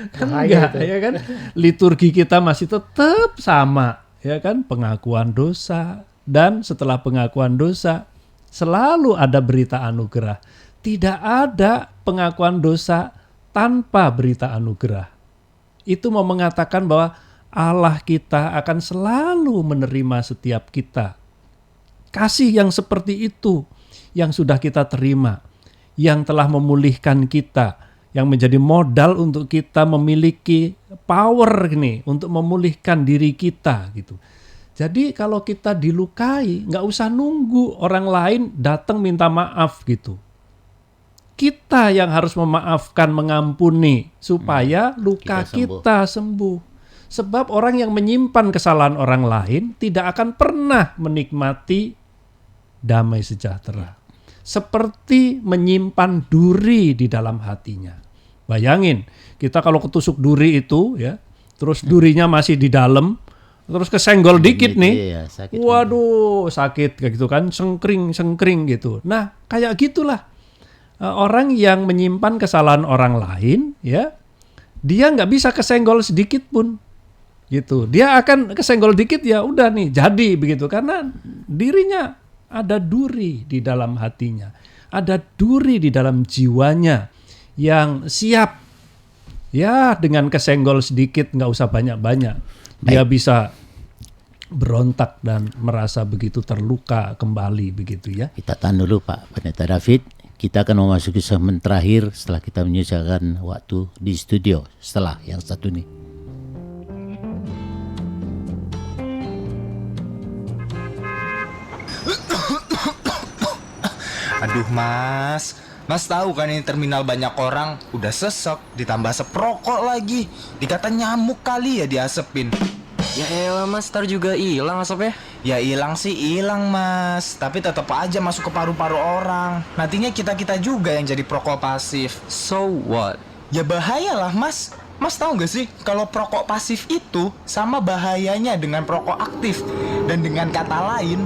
Kan enggak, ya kan? Liturgi kita masih tetap sama. Ya kan, pengakuan dosa, dan setelah pengakuan dosa selalu ada berita anugerah. Tidak ada pengakuan dosa tanpa berita anugerah. Itu mau mengatakan bahwa Allah kita akan selalu menerima setiap kita. Kasih yang seperti itu yang sudah kita terima, yang telah memulihkan kita, yang menjadi modal untuk kita memiliki power ini untuk memulihkan diri kita gitu. Jadi kalau kita dilukai, nggak usah nunggu orang lain datang minta maaf gitu. Kita yang harus memaafkan, mengampuni supaya luka kita sembuh. Sebab orang yang menyimpan kesalahan orang lain tidak akan pernah menikmati damai sejahtera. Seperti menyimpan duri di dalam hatinya. Bayangin, kita kalau ketusuk duri itu ya, terus durinya masih di dalam, terus kesenggol dikit nih, waduh sakit kayak gitu kan, sengkring gitu. Nah kayak gitulah orang yang menyimpan kesalahan orang lain, ya, dia nggak bisa kesenggol sedikit pun, gitu. Dia akan kesenggol dikit ya udah nih jadi begitu, karena dirinya ada duri di dalam hatinya, ada duri di dalam jiwanya. Yang siap ya dengan kesenggol sedikit, nggak usah banyak-banyak, dia bisa berontak dan merasa begitu terluka kembali begitu ya. Kita tahan dulu Pak Pendeta David, kita akan memasuki segmen terakhir setelah kita menyelesaikan waktu di studio setelah yang satu ini. Aduh Mas tahu kan ini terminal banyak orang, udah sesek, ditambah asap rokok lagi. Dikata nyamuk kali ya diasepin. Ya elah Mas, ntar juga hilang asapnya. Ya hilang sih hilang Mas, tapi tetap aja masuk ke paru-paru orang. Nantinya kita juga yang jadi perokok pasif. So what? Ya bahayalah Mas. Mas tahu gak sih kalau perokok pasif itu sama bahayanya dengan perokok aktif. Dan dengan kata lain,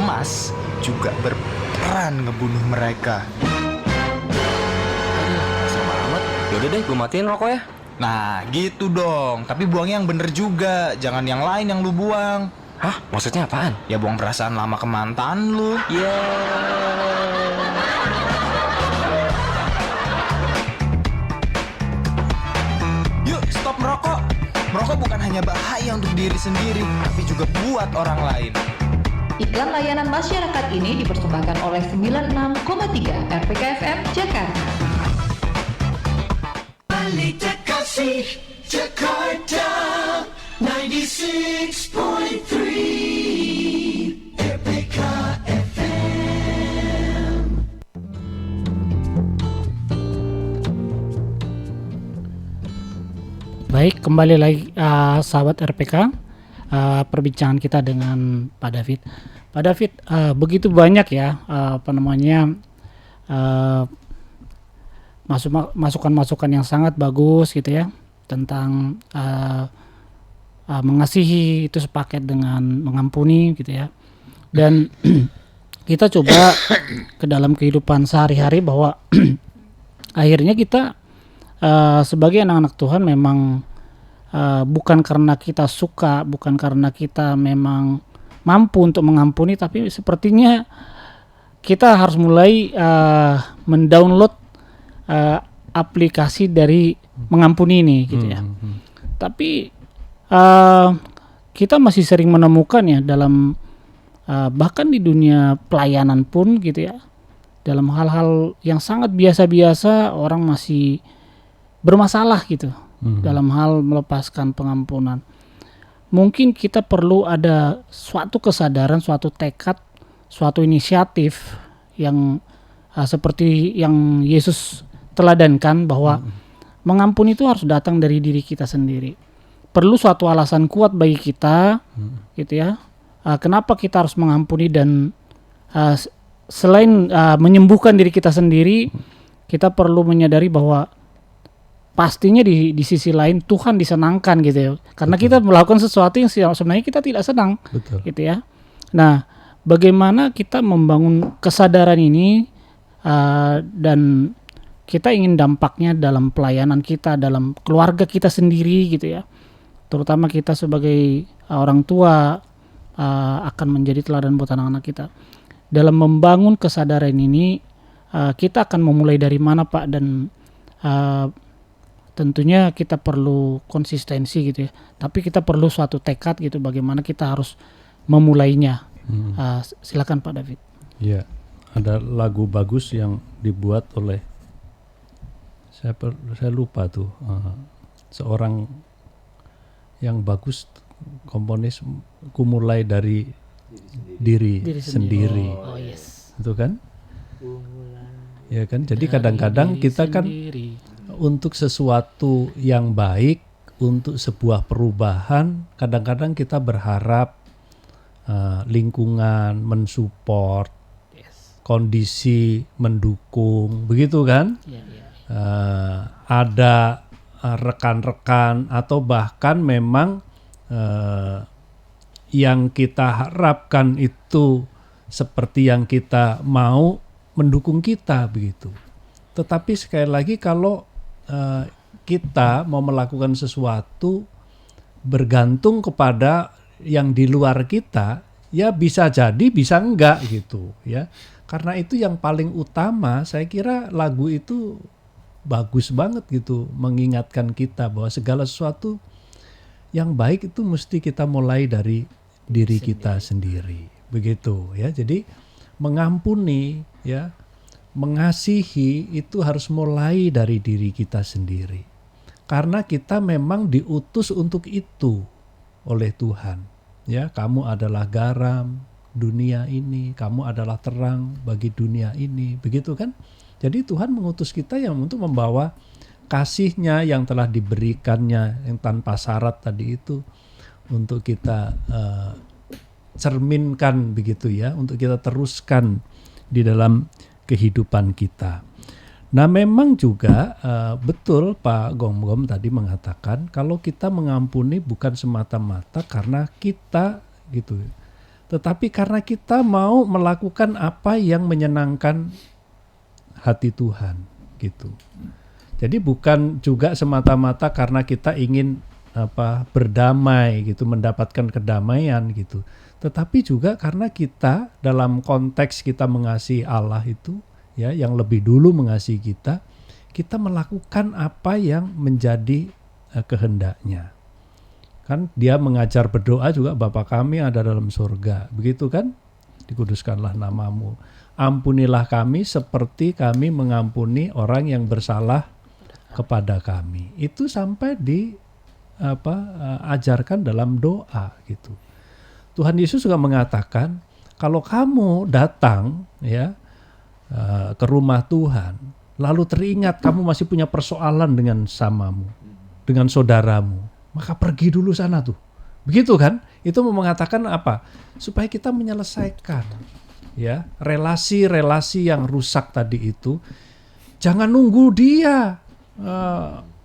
Mas juga berperan ngebunuh mereka. Yaudah deh, gue matiin rokoknya. Nah, gitu dong. Tapi buangnya yang bener juga. Jangan yang lain yang lu buang. Hah? Maksudnya apaan? Ya buang perasaan lama ke mantan lu. Yuk, stop merokok. Merokok bukan hanya bahaya untuk diri sendiri, tapi juga buat orang lain. Iklan layanan masyarakat ini dipersembahkan oleh 96,3 RPK FM Jakarta. Balita Kasih Jakarta 96.3 RPK FM. Baik, kembali lagi sahabat RPK, perbincangan kita dengan Pak David. Pak David, begitu banyak ya masukan-masukan yang sangat bagus gitu ya tentang mengasihi itu sepaket dengan mengampuni gitu ya. Dan kita coba ke dalam kehidupan sehari-hari bahwa akhirnya kita sebagai anak-anak Tuhan memang bukan karena kita suka, bukan karena kita memang mampu untuk mengampuni, tapi sepertinya kita harus mulai mendownload aplikasi dari mengampuni ini gitu ya. Tapi kita masih sering menemukan ya dalam bahkan di dunia pelayanan pun gitu ya, dalam hal-hal yang sangat biasa-biasa orang masih bermasalah gitu dalam hal melepaskan pengampunan. Mungkin kita perlu ada suatu kesadaran, suatu tekad, suatu inisiatif yang seperti yang Yesus teladankan bahwa mengampuni itu harus datang dari diri kita sendiri. Perlu suatu alasan kuat bagi kita gitu ya. Kenapa kita harus mengampuni, dan selain menyembuhkan diri kita sendiri, kita perlu menyadari bahwa pastinya di sisi lain Tuhan disenangkan gitu ya. Karena kita melakukan sesuatu yang sebenarnya kita tidak senang. Betul. Gitu ya. Nah, bagaimana kita membangun kesadaran ini dan kita ingin dampaknya dalam pelayanan kita, dalam keluarga kita sendiri gitu ya. Terutama kita sebagai orang tua akan menjadi teladan buat anak-anak kita. Dalam membangun kesadaran ini kita akan memulai dari mana Pak, dan tentunya kita perlu konsistensi gitu ya. Tapi kita perlu suatu tekad gitu bagaimana kita harus memulainya. Silakan Pak David. Ya, ada lagu bagus yang dibuat oleh saya lupa tuh seorang yang bagus, komponis, ku mulai dari diri sendiri. Oh, yes. Itu kan? Ya kan? Jadi kadang-kadang kita kan untuk sesuatu yang baik, untuk sebuah perubahan, kadang-kadang kita berharap lingkungan mensupport, kondisi mendukung, begitu kan? Ada rekan-rekan atau bahkan memang yang kita harapkan itu seperti yang kita mau mendukung kita begitu. Tetapi sekali lagi kalau kita mau melakukan sesuatu bergantung kepada yang di luar kita, ya bisa jadi bisa enggak gitu ya. Karena itu yang paling utama, saya kira lagu itu bagus banget gitu mengingatkan kita bahwa segala sesuatu yang baik itu mesti kita mulai dari diri kita sendiri begitu ya. Jadi mengampuni ya, mengasihi itu harus mulai dari diri kita sendiri, karena kita memang diutus untuk itu oleh Tuhan ya. Kamu adalah garam dunia ini, kamu adalah terang bagi dunia ini, begitu kan. Jadi Tuhan mengutus kita yang untuk membawa kasih-Nya yang telah diberikannya yang tanpa syarat tadi itu untuk kita cerminkan begitu ya, untuk kita teruskan di dalam kehidupan kita. Nah memang juga betul Pak Gom tadi mengatakan kalau kita mengampuni bukan semata-mata karena kita gitu, tetapi karena kita mau melakukan apa yang menyenangkan hati Tuhan gitu. Jadi bukan juga semata-mata karena kita ingin berdamai gitu, mendapatkan kedamaian gitu. Tetapi juga karena kita dalam konteks kita mengasihi Allah itu ya, yang lebih dulu mengasihi kita melakukan apa yang menjadi kehendaknya. Kan dia mengajar berdoa juga, Bapa kami yang ada dalam surga, begitu kan? dikuduskanlah namamu. Ampunilah kami seperti kami mengampuni orang yang bersalah kepada kami. Itu sampai ajarkan dalam doa gitu. Tuhan Yesus juga mengatakan, kalau kamu datang ya ke rumah Tuhan, lalu teringat kamu masih punya persoalan dengan samamu, dengan saudaramu, maka pergi dulu sana tuh. Begitu kan? Itu mengatakan apa? Supaya kita menyelesaikan ya relasi-relasi yang rusak tadi itu. Jangan nunggu dia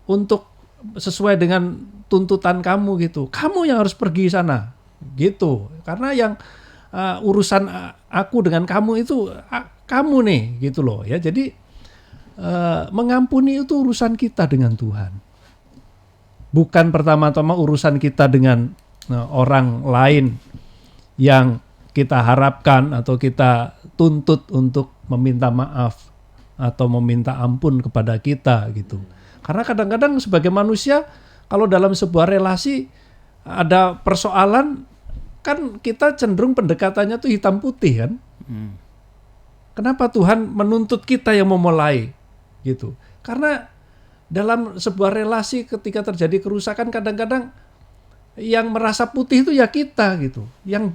untuk sesuai dengan tuntutan kamu gitu. Kamu yang harus pergi sana gitu. Karena yang urusan aku dengan kamu itu kamu nih gitu loh ya. Jadi mengampuni itu urusan kita dengan Tuhan. Bukan pertama-tama urusan kita dengan orang lain yang kita harapkan atau kita tuntut untuk meminta maaf atau meminta ampun kepada kita gitu. Karena kadang-kadang sebagai manusia kalau dalam sebuah relasi ada persoalan kan kita cenderung pendekatannya tuh hitam putih kan. Kenapa Tuhan menuntut kita yang memulai gitu? Karena dalam sebuah relasi ketika terjadi kerusakan kadang-kadang yang merasa putih itu ya kita gitu, yang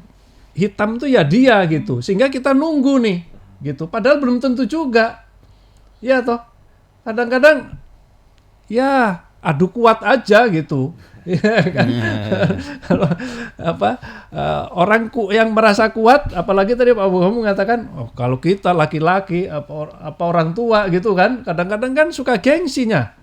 hitam itu ya dia gitu, sehingga kita nunggu nih gitu, padahal belum tentu juga ya toh, kadang-kadang ya adu kuat aja gitu ya kan. Orang yang merasa kuat, apalagi tadi Pak Abu mengatakan kalau kita laki-laki apa orang tua gitu kan, kadang-kadang kan suka gengsinya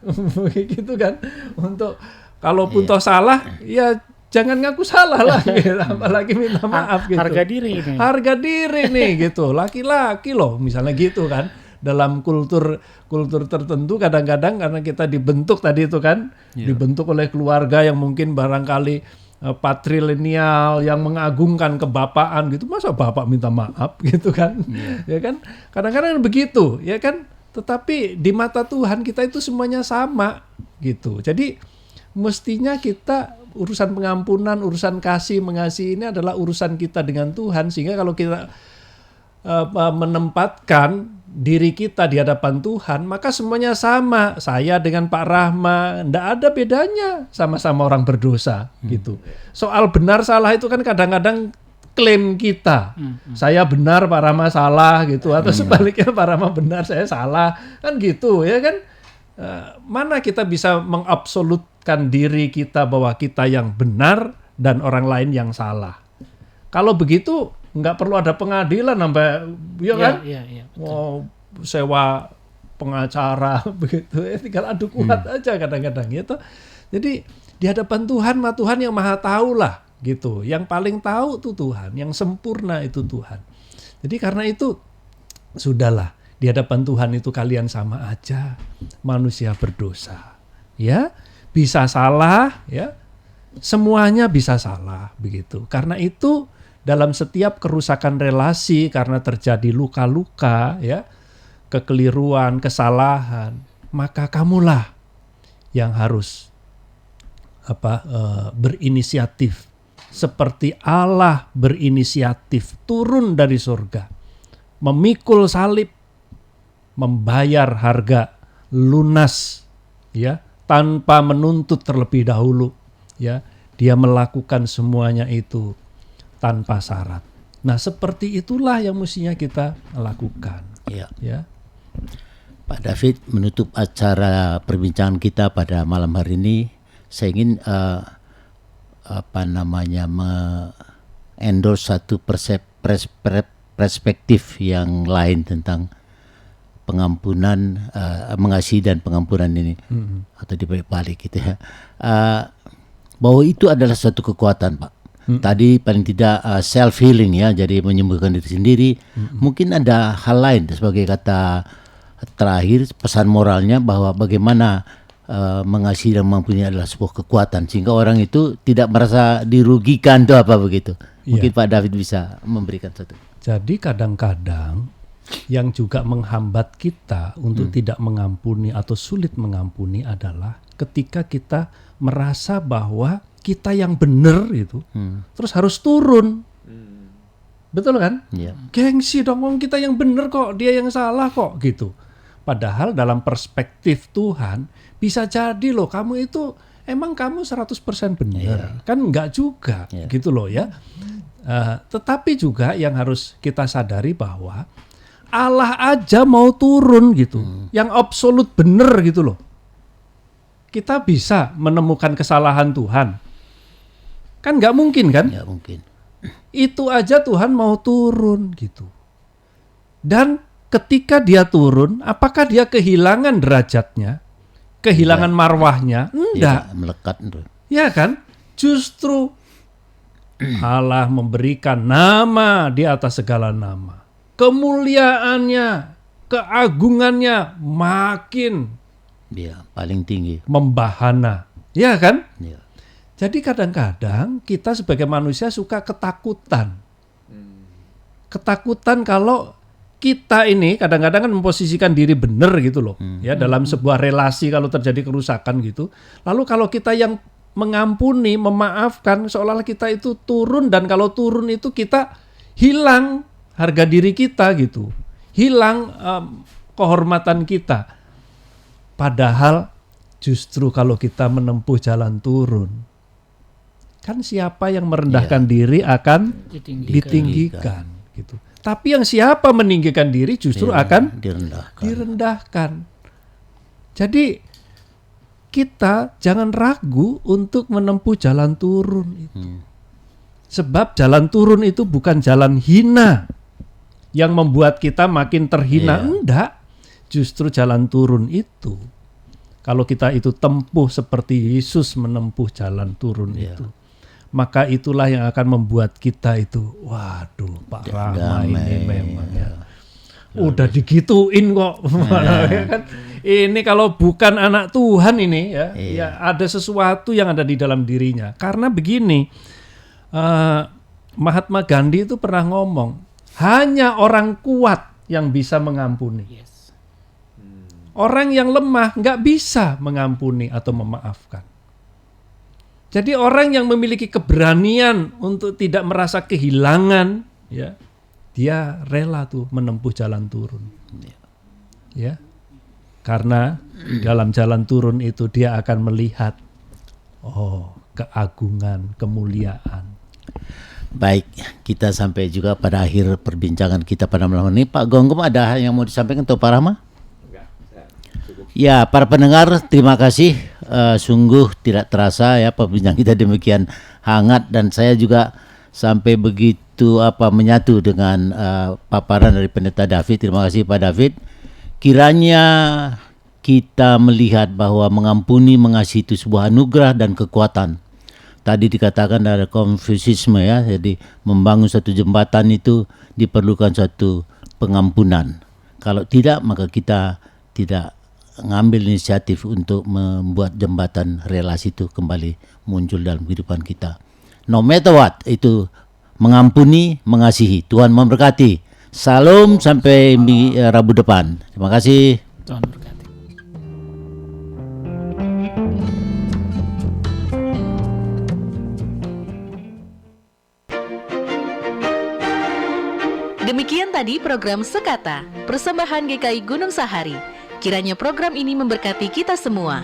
gitu kan, untuk kalaupun toh salah, ya jangan ngaku salah lah, gitu. Apalagi minta maaf gitu. Harga diri nih gitu. Laki-laki loh, misalnya gitu kan. Dalam kultur tertentu kadang-kadang karena kita dibentuk tadi itu kan, dibentuk oleh keluarga yang mungkin barangkali patrilineal yang mengagungkan kebapaan gitu. Masa bapak minta maaf gitu kan? Ya kan? Kadang-kadang begitu, ya kan? Tetapi di mata Tuhan kita itu semuanya sama gitu. Jadi mestinya kita urusan pengampunan, urusan kasih, mengasihi ini adalah urusan kita dengan Tuhan. Sehingga kalau kita menempatkan diri kita di hadapan Tuhan, maka semuanya sama. Saya dengan Pak Rahma, enggak ada bedanya, sama-sama orang berdosa gitu. Soal benar salah itu kan kadang-kadang klaim kita. Saya benar, Pak Rahma salah gitu, atau sebaliknya Pak Rahma benar, saya salah, kan gitu ya kan. Mana kita bisa mengabsolutkan diri kita bahwa kita yang benar dan orang lain yang salah. Kalau begitu nggak perlu ada pengadilan sampai ya kan? Sewa pengacara begitu, tinggal adu kuat aja kadang-kadang gitu. Jadi di hadapan Tuhan, Tuhan yang maha tahu lah gitu. Yang paling tahu tuh Tuhan, yang sempurna itu Tuhan. Jadi karena itu sudahlah, di hadapan Tuhan itu kalian sama aja, manusia berdosa. Ya, bisa salah ya. Semuanya bisa salah begitu. Karena itu dalam setiap kerusakan relasi karena terjadi luka-luka ya, kekeliruan, kesalahan, maka kamulah yang harus berinisiatif seperti Allah berinisiatif turun dari surga, memikul salib, membayar harga lunas ya, tanpa menuntut terlebih dahulu ya. Dia melakukan semuanya itu tanpa syarat. Nah, seperti itulah yang mestinya kita lakukan. Ya. Pak David, menutup acara perbincangan kita pada malam hari ini, saya ingin endorse satu perspektif yang lain tentang pengampunan, mengasihi dan pengampunan ini, atau dibalik-balik gitu ya. Bahwa itu adalah suatu kekuatan, Pak. Tadi paling tidak self healing ya, jadi menyembuhkan diri sendiri. Mungkin ada hal lain sebagai kata terakhir, pesan moralnya bahwa bagaimana mengasihi dan mengampuni adalah sebuah kekuatan sehingga orang itu tidak merasa dirugikan tuh apa begitu. Mungkin Pak David bisa memberikan satu. Jadi kadang-kadang yang juga menghambat kita untuk tidak mengampuni atau sulit mengampuni adalah ketika kita merasa bahwa kita yang benar itu terus harus turun Betul kan? Iya. Gengsi dong, kita yang benar kok, dia yang salah kok gitu. Padahal dalam perspektif Tuhan bisa jadi loh kamu itu emang kamu 100% benar. Kan enggak juga gitu loh ya. Tetapi juga yang harus kita sadari bahwa Allah aja mau turun gitu. Yang absolut benar gitu loh. Kita bisa menemukan kesalahan Tuhan. Kan enggak mungkin kan? Enggak mungkin. Itu aja Tuhan mau turun gitu. Dan ketika dia turun, apakah dia kehilangan derajatnya? Kehilangan marwahnya? Enggak. Melekat itu. Ya kan? Justru Allah memberikan nama di atas segala nama. Kemuliaannya, keagungannya makin paling tinggi. Membahana. Ya kan? Ya. Jadi kadang-kadang kita sebagai manusia suka ketakutan. Ketakutan kalau kita ini kadang-kadang kan memposisikan diri benar gitu loh. Ya, dalam sebuah relasi kalau terjadi kerusakan gitu. Lalu kalau kita yang mengampuni, memaafkan, seolah-olah kita itu turun, dan kalau turun itu kita hilang harga diri kita gitu. Hilang kehormatan kita. Padahal justru kalau kita menempuh jalan turun, kan siapa yang merendahkan diri akan ditinggikan gitu. Tapi yang siapa meninggikan diri justru akan direndahkan. Jadi kita jangan ragu untuk menempuh jalan turun itu. Sebab jalan turun itu bukan jalan hina yang membuat kita makin terhina. Enggak. Justru jalan turun itu, kalau kita itu tempuh seperti Yesus menempuh jalan turun itu, maka itulah yang akan membuat kita itu, waduh Pak Rahma ini memang ya, udah digituin kok. Ya kan? Ini kalau bukan anak Tuhan ini ya ada sesuatu yang ada di dalam dirinya. Karena begini, Mahatma Gandhi itu pernah ngomong, hanya orang kuat yang bisa mengampuni. Orang yang lemah nggak bisa mengampuni atau memaafkan. Jadi orang yang memiliki keberanian untuk tidak merasa kehilangan, ya, dia rela tuh menempuh jalan turun. Ya. Karena dalam jalan turun itu dia akan melihat keagungan, kemuliaan. Baik, kita sampai juga pada akhir perbincangan kita pada malam ini. Pak Gonggom, ada yang mau disampaikan atau Pak Rahma? Ya, para pendengar, terima kasih. Sungguh tidak terasa ya perbincangan kita demikian hangat, dan saya juga sampai begitu menyatu dengan paparan dari Pendeta David. Terima kasih Pak David. Kiranya kita melihat bahwa mengampuni, mengasihi itu sebuah anugerah dan kekuatan. Tadi dikatakan dari Konfusiisme ya, jadi membangun satu jembatan itu diperlukan satu pengampunan. Kalau tidak, maka kita tidak ngambil inisiatif untuk membuat jembatan relasi itu kembali muncul dalam kehidupan kita. No matter what, itu mengampuni, mengasihi. Tuhan memberkati. Salam sampai Rabu depan. Terima kasih. Tuhan berkati. Demikian tadi program Sekata, persembahan GKI Gunung Sahari. Kiranya program ini memberkati kita semua.